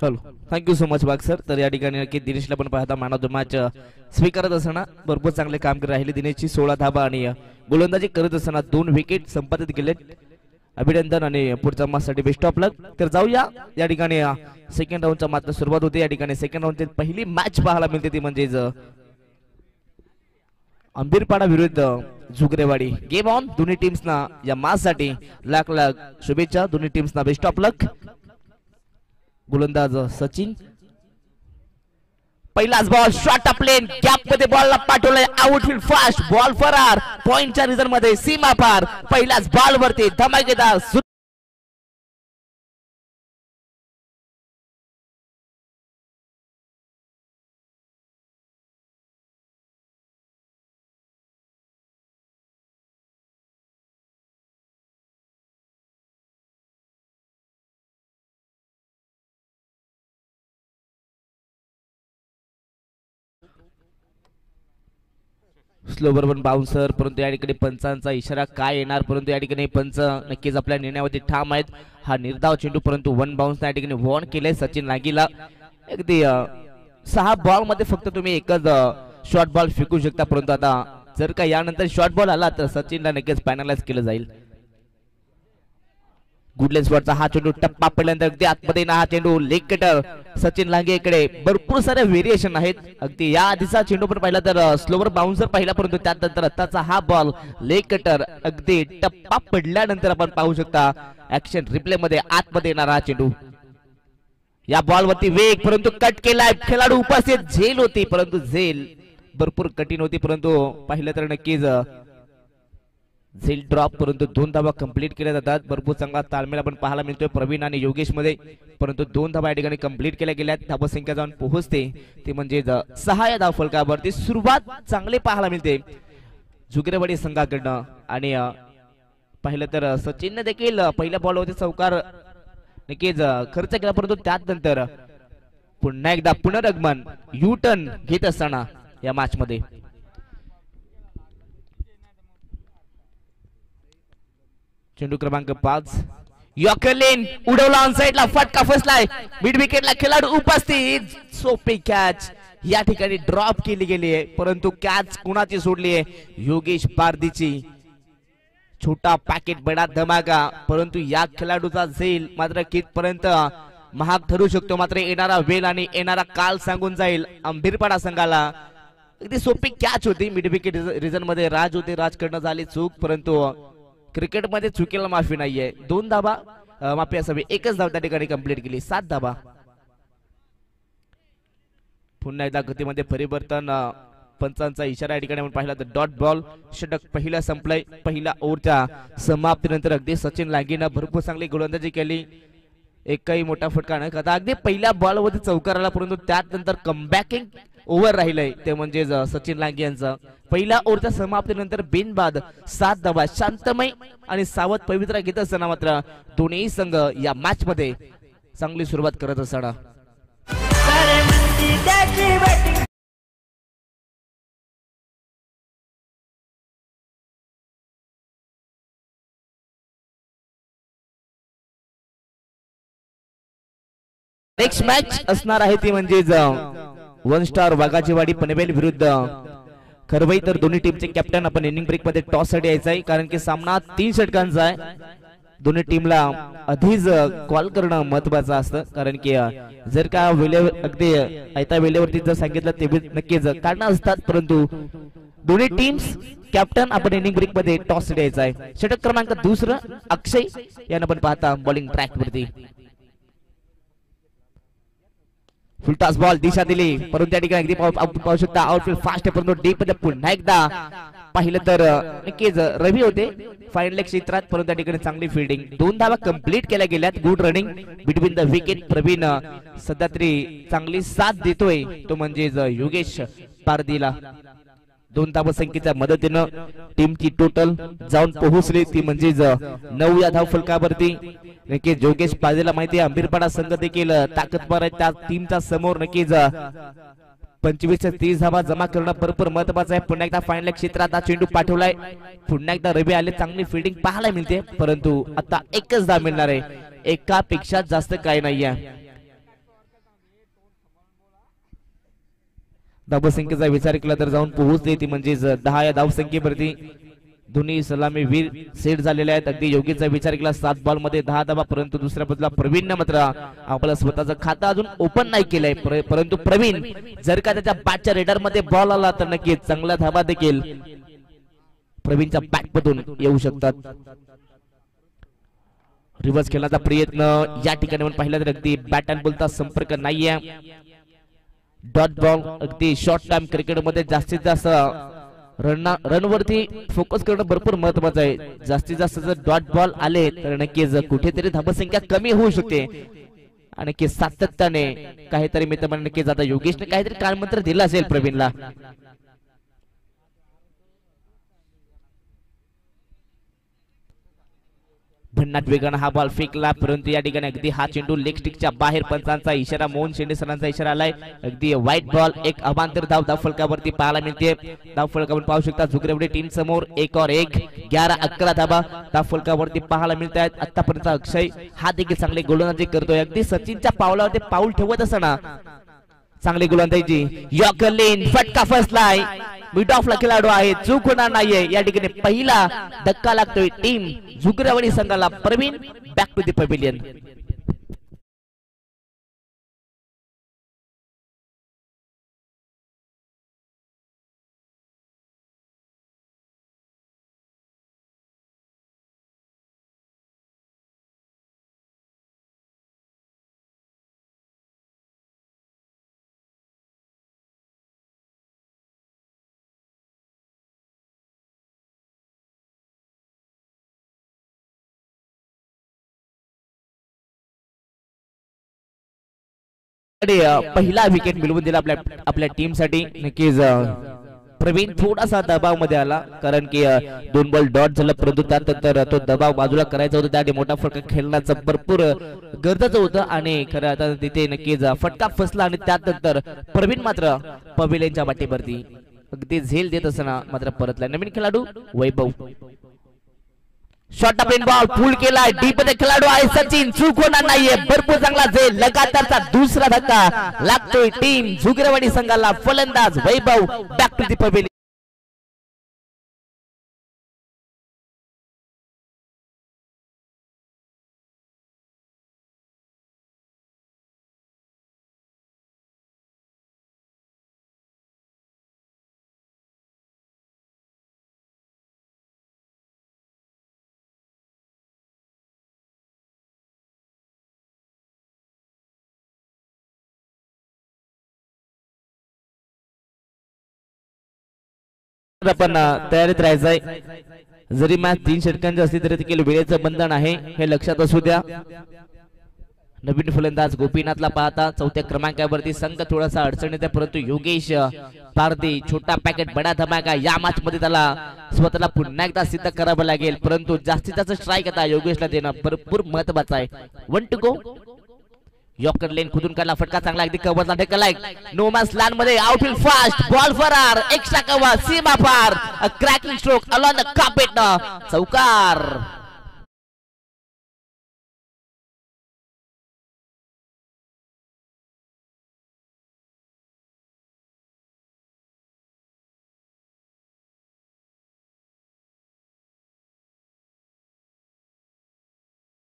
Hello, thank you so much वाघ sir. तर या ठिकाणी नक्की दिनेशला पण पाहता मॅन ऑफ द मॅच स्वीकारत असताना भरपूर चांगले कामगिरी राहिले दिनेशची. 16 धाबा आणि गोलंदाजी करत असताना 2 विकेट संपादित केले. अभिनंदन आणि पुढच्या मॅचसाठी बेस्ट ऑफ लक. तर जाऊया या ठिकाणी सेकंड राऊंडचा मात्र सुरुवात होते. या ठिकाणी सेकंड राऊंडची पहिली मॅच पाहायला मिळते ती म्हणजेच अंबीरपाडा विरुद्ध जुगरेवाडी. Game on. दोन्ही टीम्सना या मॅचसाठी लाख लाख शुभेच्छा. दोन्ही टीम्सना बेस्ट ऑफ लक. गोलंदाज सचिन. पहिलाच बॉल शॉट प्लेन गॅप मध्ये बॉलला पाठवलाय. आउटफील्ड फास्ट बॉल फरार पॉइंटच्या रिझन मध्ये सीमा पार. पहिलाच बॉल वरती धमाकेदार स्लोवर पण बाउन्सर. परंतु या ठिकाणी पंचांचा इशारा काय येणार, परंतु या ठिकाणी पंच नक्कीच आपल्या निर्णयावरती ठाम आहेत. हा निर्धाव चेंडू परंतु 1 बाउन्स या ठिकाणी वॉर्न केले सचिन लागीला. अगदी 6 बॉल मध्ये फक्त तुम्ही एकच शॉर्ट बॉल फेकू शकता, परंतु आता जर का यानंतर शॉर्ट बॉल आला तर सचिनला नक्कीच पॅनलाइज केलं जाईल. गुडलेन्स वरचा हा चेंडू टप्पा पडल्यानंतर अगदी आतमध्ये ना हा चेंडू लेग कटर सचिन लांगे इकडे भरपूर सारे व्हेरिएशन आहेत. अगदी या आधीचा चेंडू पण पाहिला तर स्लोवर बाउन्सर पाहिला, परंतु त्यानंतर आताचा हा बॉल लेग कटर अगदी टप्पा पडल्यानंतर आपण पाहू शकता ऍक्शन रिप्ले मध्ये आतमध्ये येणारा हा चेंडू. या बॉल वरती वेग परंतु कट केलाय. खेळाडू उपस्थित. झेल होती परंतु झेल भरपूर कठीण होती, परंतु पाहिलं तर नक्कीच झेल ड्रॉप. परंतु 2 धावा कंप्लीट केल्या जातात. भरपूर चांगला ताळमेळ आपण पाहायला मिळतोय प्रवीण आणि योगेश मध्ये, परंतु 2 धावा या ठिकाणी कंप्लीट केल्या गेल्यात. धावसंख्या जाऊन पोहोचते ते म्हणजे 6 या धाव फलकावरती. सुरुवात चांगली पाहायला मिळते जुगरेवाडी संघाकडनं. आणि पाहिलं तर सचिनने देखील पहिल्या बॉलवरती चौकार नक्कीच खर्च केला, परंतु त्यानंतर पुन्हा एकदा पुनरागमन यू टर्न घेत असताना या मॅच मध्ये चेंडू क्रमांक 5 यॉकरलेन उडवला ऑन साइडला. फटका फसलाय. मिड विकेटला खेळाडू उपस्थित. सोपी कॅच या ठिकाणी ड्रॉप केली गेली आहे, परंतु कॅच कुणाची सोडली आहे? योगेश पारदीची. छोटा पॅकेट बडा धमाका, परंतु या खेळाडूचा झेल मात्र कितपर्यंत महाग ठरू शकतो. मात्र येणारा वेळ आणि येणारा काल सांगून जाईल अंबीरपाडा संघाला. अगदी सोपी कॅच होती. मिड विकेट रिझन मध्ये राज होते. राजकडनं झाली चूक, परंतु क्रिकेटमध्ये चुकीला माफी नाहीये. 2 धाबा माफी असावी, एकच धाव त्या ठिकाणी कंप्लीट केली. 7 धाबा. पुन्हा एकदा गतीमध्ये परिवर्तन. पंचांचा इशारा या ठिकाणी आपण पाहिला तर डॉट बॉल. षटक पहिला संपलंय. पहिल्या ओव्हरच्या समाप्तीनंतर अगदी सचिन लागीनं भरपूर चांगली गोलंदाजी केली. एकही मोठा फटका न खाता अगदी पहिल्या बॉलवरती चौकार आला, परंतु त्यानंतर कमबॅकिंग ओव्हर राहिलंय ते म्हणजे सचिन लांगे यांचं. पहिल्या ओव्हरच्या समाप्तीनंतर बिनबाद 7 धावा. शांतमय आणि सावध पवित्रा घेत असताना मात्र दोन्ही संघ या मॅच मध्ये चांगली सुरुवात करत असताना नेक्स्ट मॅच असणार आहे ती म्हणजे 1 स्टार वाघाचीवाडी पनवेल विरुद्ध खरवई. तर दोन्ही टीमचे कॅप्टन आपण इनिंग ब्रेक मध्ये टॉस साठी यायचं आहे, कारण की सामना 3 षटकांचा आहे. दोन्ही टीमला आधीच कॉल करणं महत्वाचं असतं, कारण की जर का वेळेवर अगदी आयत्या वेळेवरती जर सांगितलं ते नक्कीच कारणं असतात, परंतु दोन्ही टीम्स कॅप्टन आपण इनिंग ब्रेक मध्ये टॉस साठी यायचं आहे. षटक क्रमांक 2 अक्षय यांना पण पाहता बॉलिंग ट्रॅक वरती. फुलटॉस बॉल दिशा दिली, परंतु त्या ठिकाणी अगदी पाहू शकता आउटफील्ड फास्ट आहे, परंतु डीप मध्ये पुन्हा एकदा पाहिलं तर नक्कीच रवी होते फाईन लेग क्षेत्रात, परंतु त्या ठिकाणी चांगली फिल्डिंग. 2 धावा कंप्लीट केल्या गेल्यात. Good running between the wicket. Praveen सध्या तरी चांगली साथ देतोय तो म्हणजे योगेश पारदीला. 2 धाव संख्येच्या मदतीनं टीमची टोटल जाऊन पोहोचली ती म्हणजे 9 या धाव फलकावरती. नक्कीच योगेश पारदीला माहिती आहे अंबीरपाडा संघ देखील ताकदवर आहे. त्या टीमच्या समोर नक्कीच 25 ते 30 धावा जमा करणं भरपूर महत्वाचं आहे. पुन्हा एकदा फायनल क्षेत्रात चेंडू पाठवलाय. पुन्हा एकदा रवी आले. चांगली फिल्डिंग पाहायला मिळते, परंतु आता एकच धाव मिळणार आहे. एकापेक्षा जास्त काही नाहीये. धावसंख्येचा विचार केला तर जाऊन पोहोचते ती म्हणजेच 10 या धावसंख्येवरती दोन्ही सलामी वीर सेट झालेले आहेत. अगदी योग्यचा विचार केला 7 बॉल मध्ये 10 धावा, परंतु दुसऱ्या बाजूला प्रवीणने मात्र आपलं स्वतःचं खातं अजून ओपन नाही केलंय. परंतु प्रवीण जर का त्याच्या बॅटच्या रेडर मध्ये बॉल आला तर नक्कीच चांगला धावा देखील प्रवीणच्या बॅट मधून येऊ शकतात. रिव्हर्स खेळण्याचा प्रयत्न या ठिकाणी आपण पाहिलं तर अगदी बॅट अँड बॉलचा संपर्क नाहीये. डॉट बॉल अगदी शॉर्ट टाइम क्रिकेटमध्ये जास्तीत जास्त रनवरती फोकस करणं भरपूर महत्वाचं आहे. जास्तीत जास्त जर डॉट बॉल आले तर नक्कीच कुठेतरी धावसंख्या कमी होऊ शकते आणि सातत्याने काहीतरी मी तर नक्कीच आता योगेशने काहीतरी काळमंत्र दिला असेल प्रवीणला. भन्नाट वेगानं हा बॉल फेकला, परंतु या ठिकाणी अगदी हा चेंडू लेग स्टिकच्या बाहेर. पंचांचा इशारा, मोहन शेंडे सरांचा इशारा आलाय. अगदी वाईट बॉल, एक अभांतर धाव धावफलकावरती पाहायला मिळते. धावफलकावर पाहू शकता झुगरेवडी टीम समोर 1 और 1 11-11 धावा धावफलकावरती पाहायला मिळत आहेत. आतापर्यंत अक्षय हा देखील चांगले गोलंदाजी करतोय. अगदी सचिनच्या पावलावरती पाऊल ठेवत असताना चांगली गोलंदाजी. यॉर्कर फटका फसलाय. मिड ऑफला खेळाडू आहे, चूक होणार नाहीये. या ठिकाणी पहिला धक्का लागतोय टीम झुगरेवाडी संघाला. Praveen back to the pavilion. पहिला विकेट मिळवून दिला आपल्या टीम साठी. नक्कीच प्रवीण थोडासा दबाव मध्ये आला, कारण की 2 बॉल डॉट झालं, परंतु त्यानंतर तो दबाव बाजूला करायचा होता. त्यासाठी मोठा फटका खेळण्याचं भरपूर गरजेचं होतं आणि खरं आता तिथे नक्कीच फटका फसला आणि त्यानंतर प्रवीण मात्र पवेलियनच्या वाटेवरती अगदी झेल देत असताना मात्र परतला. नवीन खेळाडू Vaibhav. Short up in ball full केलाय. डीप मध्ये खेळाडू आहे सचिन, चूक होणार नाहीये. भरपूर चांगला झेल, लगातारचा दुसरा धक्का लागतोय टीम झुगरेवाडी संघाला. फलंदाज वैभव बॅक टू द पवेलियन. आपण तयारीत राहायचंय. जरी मॅच 3 षटकांची असली तरी देखील वेळेचं बंधन आहे, हे लक्षात असू द्या. नवीन फलंदाज गोपीनाथला पाहता 4थ्या क्रमांकावरती संघ थोडासा अडचणीत आहे, परंतु योगेश पारदी छोटा पॅकेट बडा धमाका. या मॅच मध्ये त्याला स्वतःला पुन्हा एकदा सिद्ध करावं लागेल, परंतु जास्तीत जास्त स्ट्राईक आता योगेशला देणं भरपूर महत्वाचं आहे. 1 टू गो. यॉर्कर लेन खुदून काढला, फटका चांगला अगदी कव्हरला ढकललाय. नो मॅन्स लँड मध्ये आउटफील्ड फास्ट बॉल फरार. एक्स्ट्रा कव्हर, सीमा पार. A cracking stroke along the carpet. चौकार.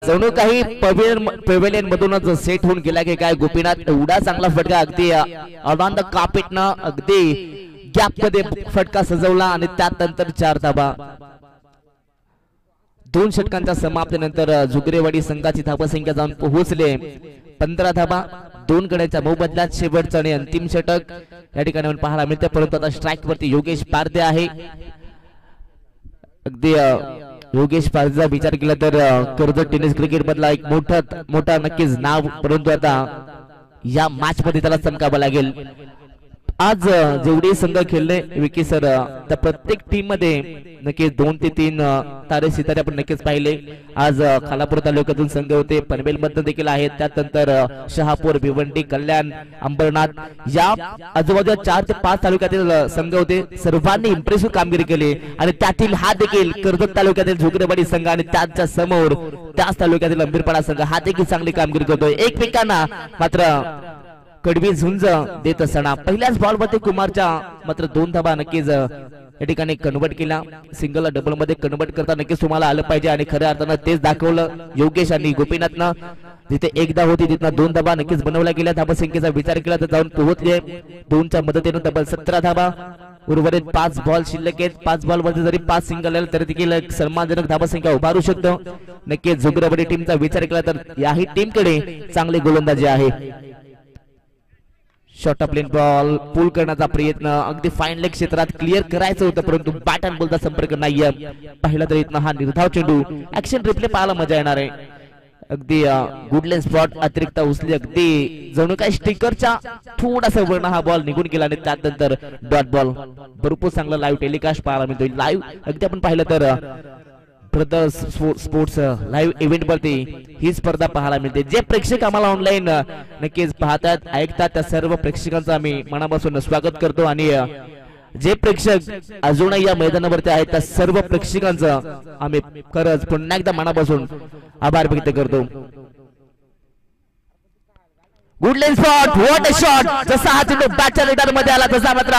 जणू काही पवेलियन मधूनच सेट होऊन गेला की काय गोपीनाथ. एवढा चांगला फटका अगदी ऑन द कार्पेट न अगदी गॅप मध्ये फटका सजवला आणि त्यानंतर 4 धावा. 2 षटकांच्या समाप्तीनंतर झुगरेवाडी संघाची धावसंख्या जाऊन पोहोचले 15 धावा. 2 गड्याच्या मोबदल्यात शेवटचं आणि अंतिम षटक या ठिकाणी आपण पाहायला मिळते, परंतु आता स्ट्राईक वरती योगेश पारदे आहे. अगदी योगेश पारदेचा विचार केला तर कर्जत टेनिस क्रिकेट मधला एक मोठा नक्कीच नाव, परंतु आता या मॅच मध्ये त्याला चमकावं लागेल. आज जेवढे संघ खेळले विकी सर, त्या प्रत्येक टीम मध्ये नक्कीच 2 ते 3 तारे सितारे आपण नक्कीच पाहिले. आज खालापूर तालुक्यातून संघ होते, पनवेल मध्ये देखील आहेत, त्यानंतर शहापूर, भिवंडी, कल्याण, अंबरनाथ या आजूबाजूच्या 4 ते 5 तालुक्यातील संघ होते. सर्वांनी इम्प्रेसिव्ह कामगिरी केली आणि त्यातील हा देखील कर्जत तालुक्यातील झुगरेवाडी संघ आणि त्याच्या समोर त्याच तालुक्यातील अंबीरपाडा संघ हा देखील चांगली कामगिरी करतोय. एकमेकांना मात्र कडवी झुंज देत असताना पहिल्याच बॉल मध्ये कुमारच्या मात्र 2 धाबा नक्कीच या ठिकाणी कन्वर्ट केला. सिंगल डबल मध्ये कन्वर्ट करता नक्कीच तुम्हाला आलं पाहिजे आणि खऱ्या अर्थानं तेच दाखवलं योगेश आणि गोपीनाथनं. जिथे एकदा होती तिथं 2 धाबा नक्कीच बनवल्या गेल्या. धाबा संख्येचा विचार केला तर जाऊन पोहोचले 2च्या मदतीने तब्बल 17 धाबा. उर्वरित 5 बॉल शिल्लक आहेत. 5 बॉल मध्ये जरी 5 सिंगल आले तरी देखील सन्मानजनक धाबा संख्या उभारू शकतो. नक्कीच जुगराबडी टीमचा विचार केला तर याही टीमकडे चांगले गोलंदाजी आहे. शॉर्ट ऑफ लेन बॉल पूल करण्याचा प्रयत्न अगदी फाईन लेग क्षेत्रात क्लिअर करायचं होतं परंतु बॅट अँड बॉलचा संपर्क नाहीये. पहिला तरी इथनं हा निर्धाव चेंडू ऍक्शन रिप्ले पाहायला मजा येणार आहे. अगदी गुड लेन स्पॉट अतिरिक्त उचली अगदी जणू काय स्टिकरच्या थोडासा वर्ण हा बॉल निघून गेला आणि त्यानंतर डॉट बॉल. भरपूर चांगला लाईव्ह टेलिकास्ट पाहायला मिळतोय. लाईव्ह अगदी आपण पाहिलं तर ब्रदर्स स्पोर्ट्स लाईव्ह इव्हेंट वरती ही स्पर्धा पाहायला मिळते. जे प्रेक्षक आम्हाला ऑनलाईन नक्कीच पाहतात ऐकतात त्या सर्व प्रेक्षकांचं आम्ही मनापासून स्वागत करतो आणि जे प्रेक्षक अजूनही या मैदानावरती आहेत त्या सर्व प्रेक्षकांचं आम्ही खरंच पुन्हा एकदा मनापासून आभार व्यक्त करतो. Good lane shot what a shot. जसा हा चेंडू बॅटच्या लिडर मध्ये आला तसा मात्र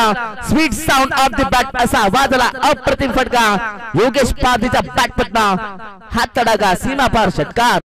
sweet sound of the bat असा आवाज आला. अप्रतिम फटका योगेश पारधीचा बॅट पटना हात तडागा सीमा पार षटकार.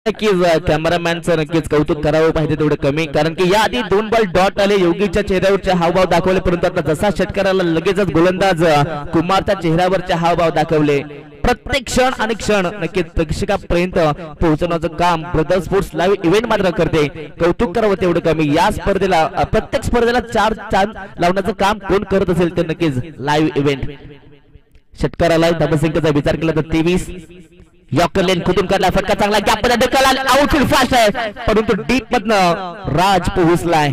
नक्कीच कॅमेरामॅनचं नक्कीच कौतुक करावं पाहिजे तेवढं कमी कारण की याआधी 2 बॉल डॉट आले. योगीच्या चेहऱ्यावरचे हावभाव दाखवले परंतु आता जसा षटकाराला लगेचच गोलंदाज कुमारच्या चेहऱ्यावरचे हावभाव दाखवले. प्रत्येक क्षण आणि क्षण नक्कीच प्रेक्षकापर्यंत पोहोचवण्याचं काम ब्रदर स्पोर्ट्स लाईव्ह इव्हेंट मात्र करते. कौतुक करावं तेवढं कमी. या स्पर्धेला प्रत्येक स्पर्धेला 4 चांद लावण्याचं काम कोण करत असेल तर नक्कीच लाईव्ह इव्हेंट. षटकाराला धावसंख्येचा विचार केला तर 23. यॉर्कर लेन कुठून काढला फटका चांगला गॅप मध्ये ढकल आउटफील्ड फास्ट आहे परंतु डीप मधनं राज पोहोचलाय.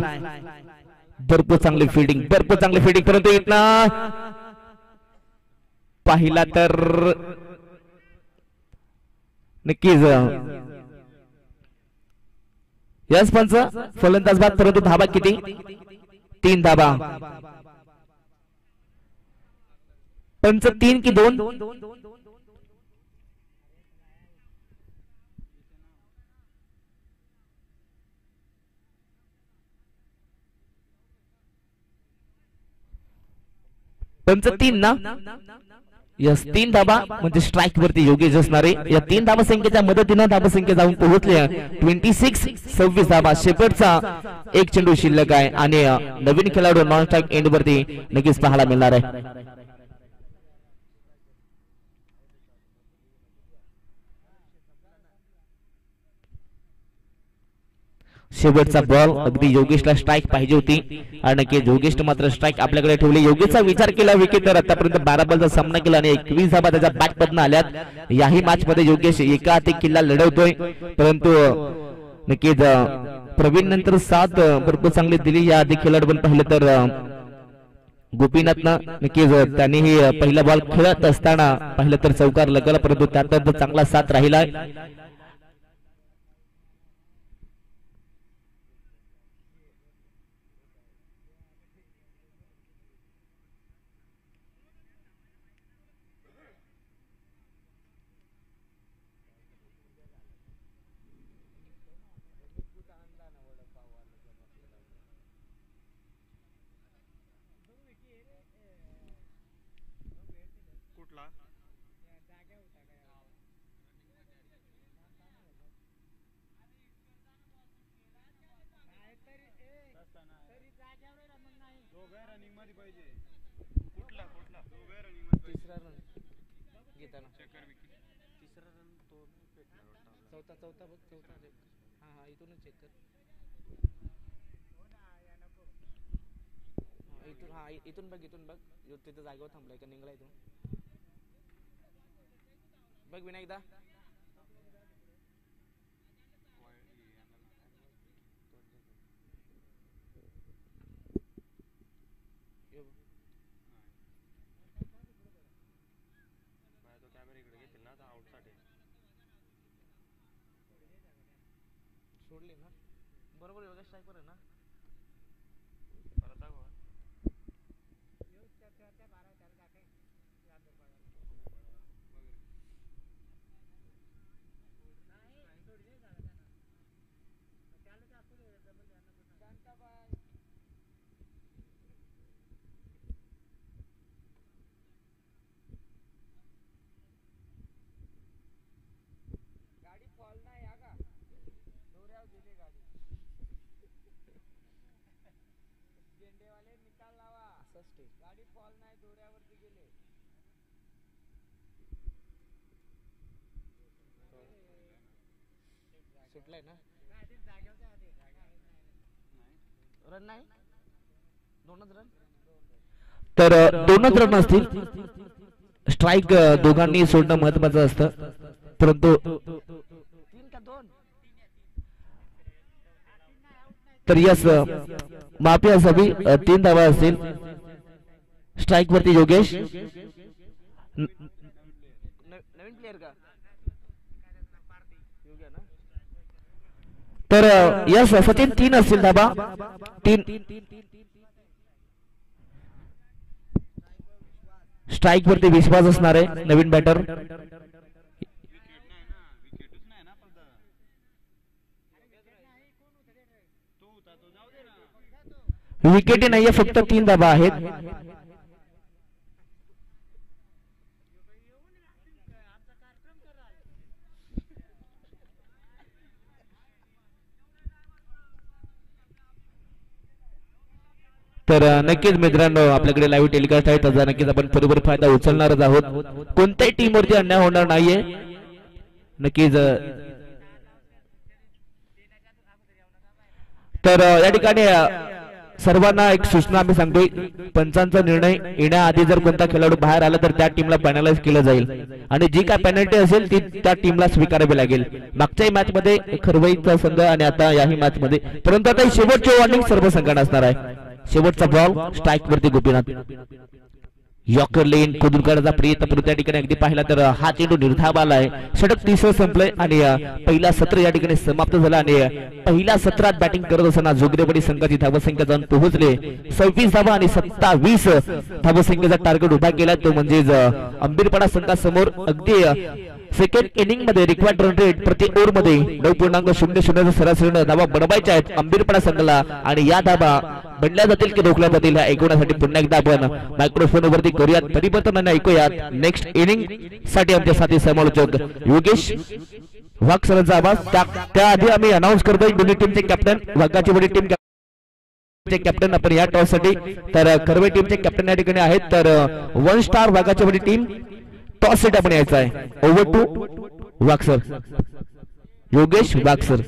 भरपूर चांगली फिल्डिंग परंतु इथनं पाहिला तर नक्कीच यस पंच फलंदाज बाद परंतु धाबा किती 3 धाबा. पंच 3 की 2 पंच 3 ना. यस 3 धाबा म्हणजे स्ट्राइक वरती योगेश असणारे. या 3 धाबा संख्येच्या मदतीनं धाबा संख्या जाऊन पोहोचले 26 धाबा. शेपटचा एक चेंडू शिल्लक आहे आणि नवीन खेळाडू नॉन स्ट्राइक एंड वरती नक्कीच पाहायला मिळणार आहे. शेवटचा बॉल अगदी योगेशला स्ट्राइक पाहिजे होती आणि योगेशने मात्र स्ट्राइक आपल्याकडे ठेवली. योगेशचा विचार केला विकेट तर आतापर्यंत 12 बॉलचा सामना केला आणि 21 धाबा त्याच्या बॅट मधून आल्यात. याही मॅच मध्ये योगेश एका हाती किल्ला लढवतोय परंतु नक्कीच प्रवीण नंतर 7 भरपूर चांगली दिली. या आधी खेळाडू पण पाहिलं तर गोपीनाथनं नक्कीच त्यांनीही पहिला बॉल खेळत असताना पाहिलं तर चौकार लगला परंतु त्यात चांगला साथ राहिला. इथून बघ तिथे जागेवर थांबलाय का निघाला इथून बघ विनायकदा. सोडली ना बरोबर योगेश स्ट्राइक वर आहे ना. तर दोनच रन असतील. स्ट्राईक दोघांनी सोडणं महत्वाचं असतं, परंतु तर यस माफी असावी. 3 धावा असतील. स्ट्राईक वरती योगेश. नवीन प्लेयर का? तर यस सचिन 3 असतील धाबा. 3 स्ट्राईक वरती विश्वास असणार आहे नवीन बॅटर. विकेट नाहीये, फक्त 3 धाबा आहेत. तर नक्कीच मित्रांनो आपल्याकडे लाईव्ह टेलिकास्ट आहे, त्याचा नक्कीच आपण बरोबर फायदा उचलणारच आहोत. कोणत्याही टीम वरती अन्याय होणार नाहीये. नक्कीच तर या ठिकाणी सर्वांना एक सूचना आम्ही सांगतोय. पंचांचा निर्णय येण्याआधी जर कोणता खेळाडू बाहेर आला तर त्या टीमला पॅनलाइज केलं जाईल आणि जी काय पेनल्टी असेल ती त्या टीमला स्वीकारावी लागेल. मागच्याही मॅच मध्ये खरवईचा संघ आणि आता याही मॅच मध्ये, परंतु आता शेवटची वॉर्निंग सर्व संघांना असणार आहे. शेवटचा बॉल स्ट्राईक वरती गोपीनाथ. यॉर्कर लेन खोदून काढायचा प्रयत्न, परंतु त्या ठिकाणी अगदी पाहिला तर हा चेंडू निर्धाव आला आहे. षटक 30 संपलंय आणि पहिला सत्र या ठिकाणी समाप्त झाला आणि पहिल्या सत्रात बॅटिंग करत असताना जोगरेवाडी संघाची धावसंख्या जाऊन पोहोचले 26 धावा आणि 27 धावसंख्येचा टार्गेट उभा केला. तो म्हणजेच अंबीरपाडा संघासमोर अगदी सेकंड इनिंग मध्ये रिक्वायर्ड रन रेट प्रति ओव्हर मध्ये 9.00 सरासरीने धावा बनवायच्या आहेत अंबीरपाडा संघाला आणि या धावा बनल्या जातील की रोखल्या जातील ह्या ऐकण्यासाठी पुन्हा एकदा आपण मायक्रोफोन वरती करूयात परिवर्तन आणि ऐकूयात नेक्स्ट इनिंग साठी आमचे साथी समालोचक योगेश वाघ सरांचा आवाज. त्याआधी आम्ही अनाऊन्स करतोय दोन्ही टीमचे कॅप्टन. वाघाची वडी टीम कॅप्टन आपण या टॉस साठी, तर कर्वे टीमचे कॅप्टन या ठिकाणी आहेत. तर 1 स्टार वाघाची वडी टीम टॉस साठी आपण यायचं आहे. ओव्हर टू वाघसर, योगेश वाघसर.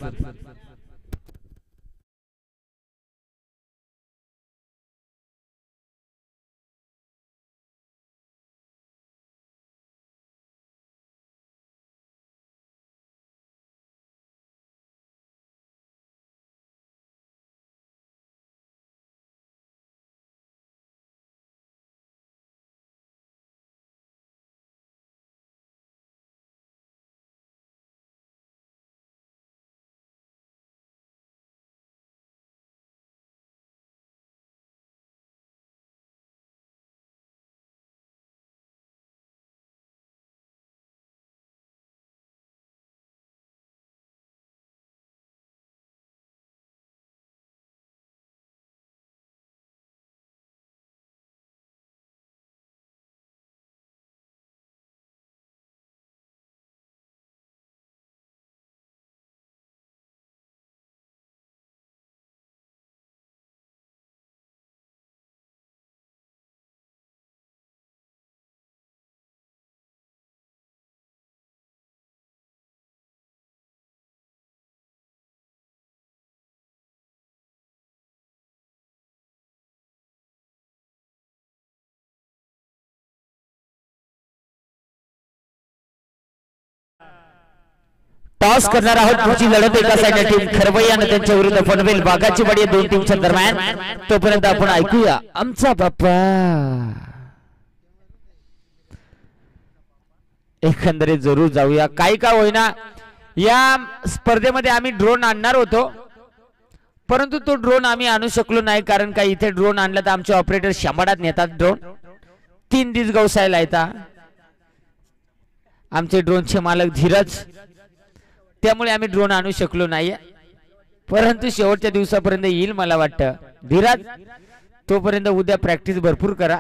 टॉस करणार आहोत. पुढची लढत एका साईडला टीम खरवई आणि त्यांच्या विरुद्ध पनवेल वाघाची वाडी दोन टीमच्या दरम्यान. तोपर्यंत आपण ऐकूया आमचा बाप्पा. एकंदरीत जरूर जाऊया. काही का होईना या स्पर्धेमध्ये आम्ही ड्रोन आणणार होतो, परंतु तो ड्रोन आम्ही आणू शकलो नाही, कारण का इथे ड्रोन आणला तर आमचे ऑपरेटर शंभाडात नेतात ड्रोन. 3 दिवस गवसायला येतात आमचे ड्रोनचे मालक धीरज, त्यामुळे आम्ही ड्रोन आणू शकलो नाही. परंतु शेवटच्या दिवसापर्यंत येईल मला वाटतं धीरज. तोपर्यंत उद्या प्रॅक्टिस भरपूर करा.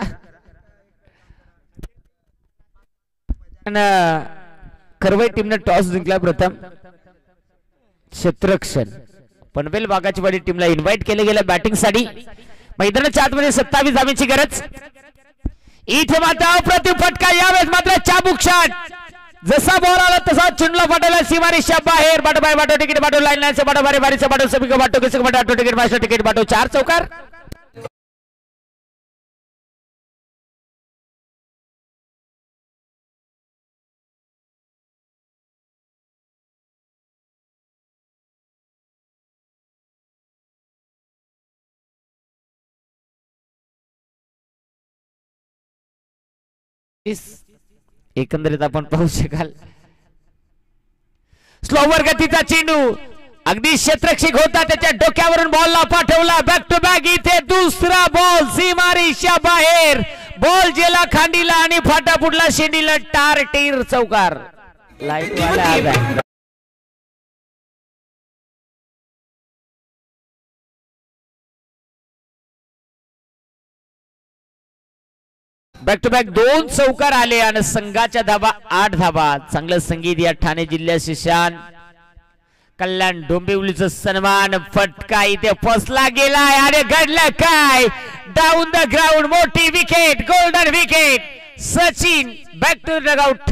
खरवई टीमने टॉस जिंकला प्रथम. क्षेत्ररक्षण पनवेल वाघाची वाडी टीमला इन्व्हाइट केले गेले बॅटिंग साठी. मैदानाच्या आतमध्ये 27 धावांची गरज. इथे मात्र अप्रतिम फटका, यावेळेस मात्र चाबूक शॉट. जसा बॉल आला तसा चेंडूला पाठवला सीमारेषा बाहेर. बाटो बाय बाटो तिकीट बाटो लाईन लाईन से बाटो बारे बारी से बाटो सभी को बाटो किसी को बाटो तिकीट मास्टर तिकीट बाटो 4 चौकार. एकंदरीत आपण पाहू शकाल स्लोवर गतीचा चेंडू अगदी क्षेत्ररक्षक होता, त्याच्या डोक्यावरून बॉलला पाठवला. Back to back. इथे दुसरा बॉल सीमारेषा बाहेर. बॉल जेला खांडीला आणि फाटा फुटला शेंडीला. टारटीर चौकार. लाईट वाला बॅक टू बॅक 2 चौकार आले आणि संघाच्या धावा 8 धावा. चांगलं संगीत या ठाणे जिल्ह्याचे शान. कल्याण डोंबिवलीचा सन्मान. फटका इथे फसला गेलाय आणि घडलं काय. Down the ground. मोठी wicket, golden wicket. Sachin back to dugout.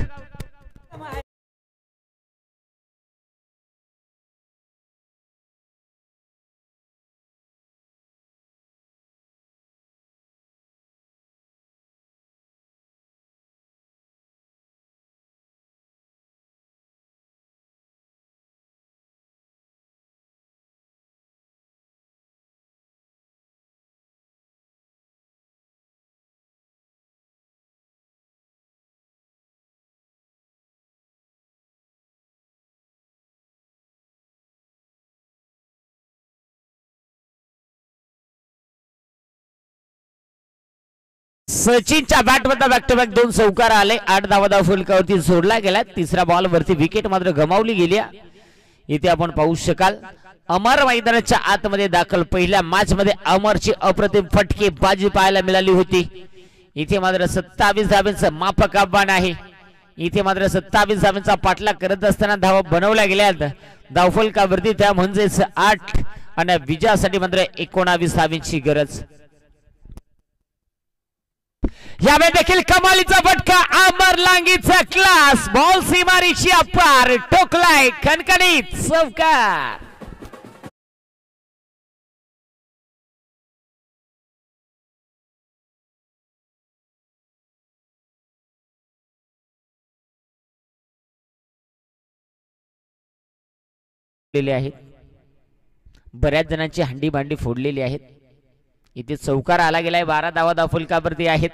सचिनच्या बॅटमधून बॅक टू बॅक 2 चौकार आले. 8 धावा फुलकावरती सोडला गेला. तिसऱ्या बॉल वरती विकेट मात्र गमावली गेली. इथे आपण पाहू शकाल अमर मैदानाच्या आतमध्ये दाखल. पहिल्या मॅच मध्ये अमरची अप्रतिम फटके बाजी पाहायला मिळाली होती. इथे मात्र 27 धावांचं माफक आव्हान आहे. इथे मात्र 27 धावांचा पाठलाग करत असताना धावा बनवल्या गेल्यात धावफलकावरती. त्या म्हणजेच 8 आणि विजयासाठी मात्र 19 धावांची गरज. यावेळी देखील कमालीचा फटका. अमर लांगीचा क्लास. बॉल सीमारेषी पार. टोकलाय खणखणीत चौकार. आहेत. बऱ्याच जणांची हंडी भांडी फोडलेली आहेत. इथे चौकार आला गेलाय. 12 धावा फुलकावरती आहेत.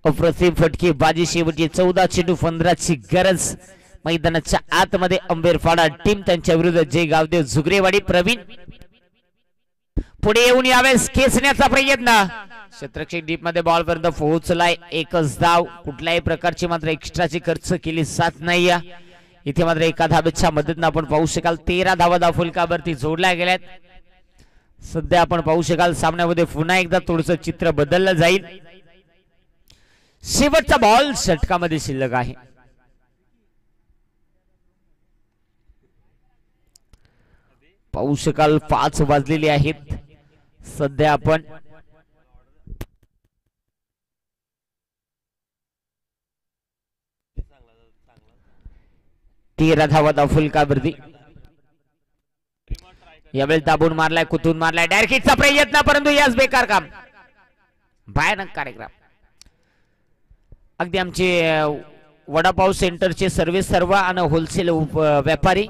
अप्रतिम फटके बाजी शेवटची. 14 चेंडू 15 ची गरज. मैदानाच्या आतमध्ये अंबेरफाडा टीम त्यांच्या विरुद्ध जय गावदेव झुगरेवाडी. प्रवीण पुढे येऊन यावेळेस खेचण्याचा प्रयत्न. क्षेत्ररक्षक डीप मध्ये बॉल पर्यंत पोहोचलाय. एकच धाव. कुठल्याही प्रकारची मात्र एक्स्ट्राची खर्च केली जात नाही. इथे मात्र एका धावेच्या मदतीने आपण पाहू शकाल 13 धावा फुलकावरती जोडल्या गेल्यात. सध्या आपण पाहू शकाल सामन्यामध्ये पुन्हा एकदा थोडंसं चित्र बदललं जाईल. शेवटचा बॉल षटकामध्ये शिल्लक आहे. पाहू शकाल 5 वाजलेले आहेत. सध्या आपण तेरा धावा फुलकावरती. यावेळेस दाबून मारलाय, कुतून मारलाय. डायरेक्ट हिटचा प्रयत्न, परंतु याच बेकार काम. भयानक कार्यक्रम. अगदी आमचे वडापाव सेंटरचे सर्व आणि होलसेल व्यापारी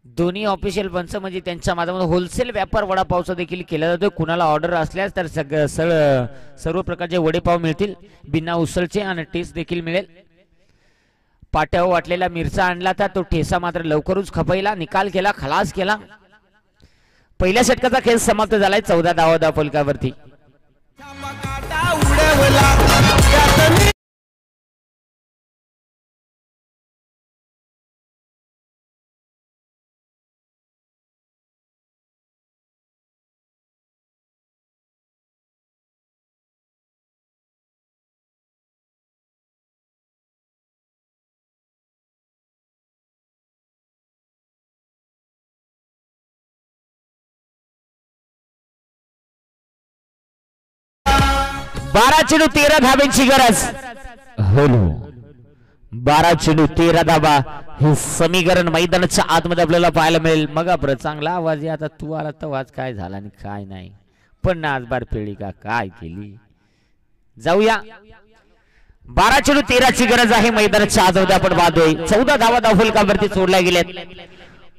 दोन्ही ऑफिशियल पंच म्हणजे त्यांच्या माध्यमातून होलसेल व्यापार वडापावचा देखील केला जातो. कुणाला ऑर्डर असल्यास तर सर्व प्रकारचे वडेपाव मिळतील. बिना उसळचे आणि टेस्ट देखील मिळेल. पाट्यावर वाटलेला मिरचा आणला तर तो ठेसा मात्र लवकरच खपायला निकाल केला, खलास केला. पहिल्या षटकाचा खेळ समाप्त झालाय 14 धावा फलकावरती. 12 चेंडू 13 धाब्यांची गरज. हो 12 चेंडू 13 धाबा हे समीकरण मैदानाच्या आतमध्ये आपल्याला पाहायला मिळेल. मग चांगला आवाज आहे. आता तू आला तर आवाज काय झाला आणि काय नाही. पण नाचबार पेळी का काय केली. जाऊया 12 चेंडू 13 ची गरज आहे मैदानाच्या आतमध्ये आपण पाहतोय. 14 धावा फलकावरती सोडल्या गेल्यात.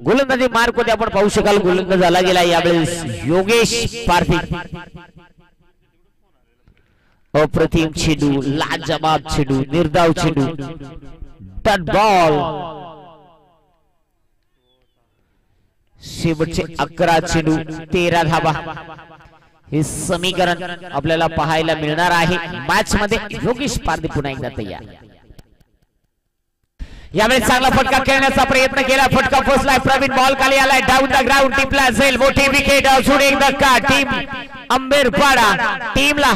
गोलंदाजी मार्क होते आपण पाहू शकाल. गोलंदाज झाला गेला यावेळेस योगेश पारधी. अप्रतिम चेंडू, लाजवाब चेंडू, निर्धाव चेंडू, डॉट बॉल. शेवटचे 11 चेंडू 13 धाबा हे समीकरण आपल्याला पाहायला मिळणार आहे मॅच मध्ये. योगेश पारधी पुन्हा एकदा तयार. यावेळी चांगला फटका खेळण्याचा प्रयत्न केला. फटका पोचलाय. प्रवीण बॉल खाली आलाय. Down the ground. टिपला असेल. मोठी विकेट. अजून एक धक्का. टीम अंबेरपाडा टीमला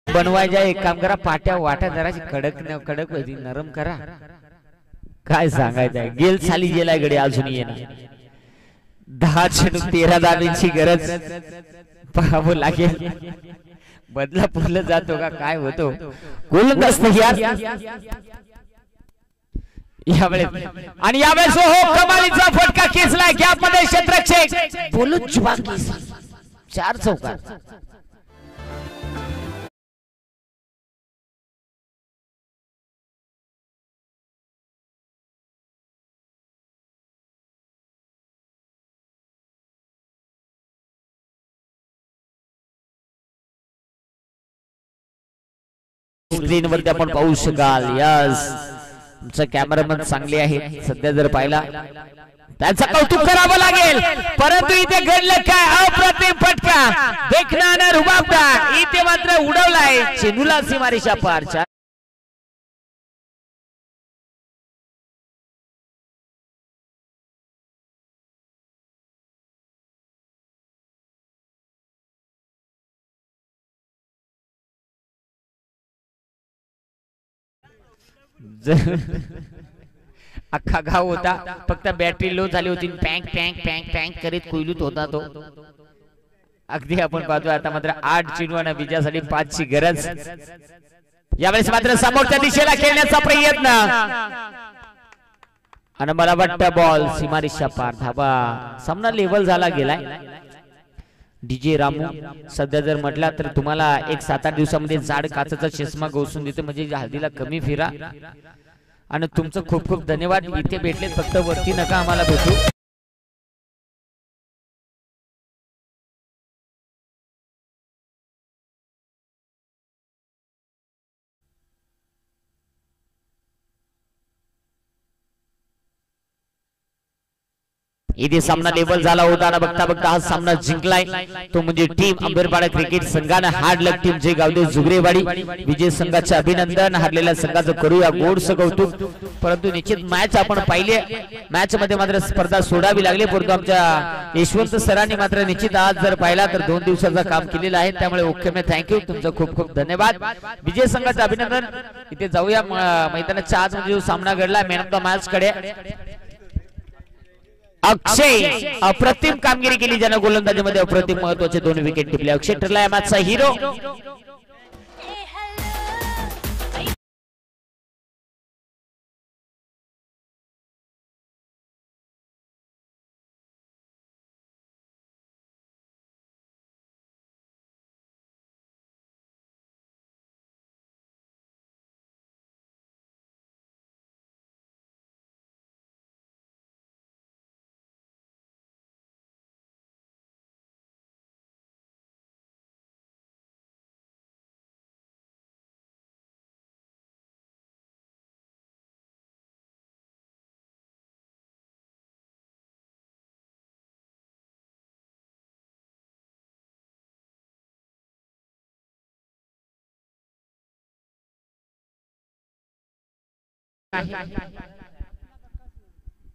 बनवायच्या. एक काम करा. पाट्या वाट्या जराशी कडक कडक होती नरम करा. काय सांगायचंय. गेल साली गेलाय गडी अजून येणार. 10 चेंडू 13 धाब्यांची गरज पाहावं लागेल. बदला पुरला जातो का काय होतो. गोलंदाज तयार यावेळेस. आणि यावेळेस हो कमालीचा फटका खेचलाय. गॅप मध्ये क्षेत्ररक्षक बोलू चुबाकी 4 चौकार. स्क्रीनवरती आपण पाहू शकाल. यस तुमचा कॅमेरामन चांगले आहे सध्या जर पाहिला त्यांचं कौतुक करावं लागेल. परंतु इथे घडलं काय. अप्रतिम फटका. देखना रुबाबदार. इथे मात्र उडवलाय चेंडूला सीमारेषा पारच्या. अख्खा गाव होता. फक्त बॅटरी लो झाली होती. पॅंक पॅंक पॅंक पॅंक करीत कोयलूत होता तो. अगदी आपण पाहतोय. आता मात्र 8 चेंडू आणि विजयासाठी 5 ची गरज. यावेळेस मात्र समोरच्या दिशेला खेळण्याचा प्रयत्न आणि मला वाटतं बॉल सीमारेषा पार. धाबा. सामना लेवल झाला गेलाय. डीजे रामू सध्या जर म्हटला तर तुम्हाला एक 7-8 दिवसामध्ये जाड काचेचा चष्मा घोसून देतो. म्हणजे हळदीला कमी फिरा. आणि तुमचं खूप खूप धन्यवाद. इथे भेटले फक्त वरती नका आम्हाला भेटू. इथे सामना लेवल झाला होता आणि बघता बघता हा सामना जिंकलाय तो म्हणजे टीम अंबेरपाडा क्रिकेट संघाने. हार्ड लक टीम जे गावदे जुगरेवाडी. विजय संघाचे अभिनंदन. हारलेल्या संघाचं करूया गोडसं कौतुक. परंतु निश्चित मॅच आपण पाहिले. मॅच मध्ये मात्र स्पर्धा सोडावी लागली. परंतु आमच्या यशवंत सरांनी मात्र निश्चित आज जर पाहिला तर 2 दिवसाचं काम केलेलं आहे. त्यामुळे ओके मे थँक्यू. तुमचं खूप खूप धन्यवाद. विजय संघाचं अभिनंदन. इथे जाऊया मैदानाच्या आज जो सामना घडला मॅन ऑफ द मॅच कडे. अक्षय अप्रतिम कामगिरी केली. ज्यानं गोलंदाजीमध्ये अप्रतिम महत्वाचे 2 विकेट टिपले. अक्षय ठरला या मॅचचा हिरो.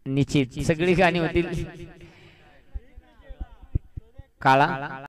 निश्चित सगळी गाणी होतील. काळा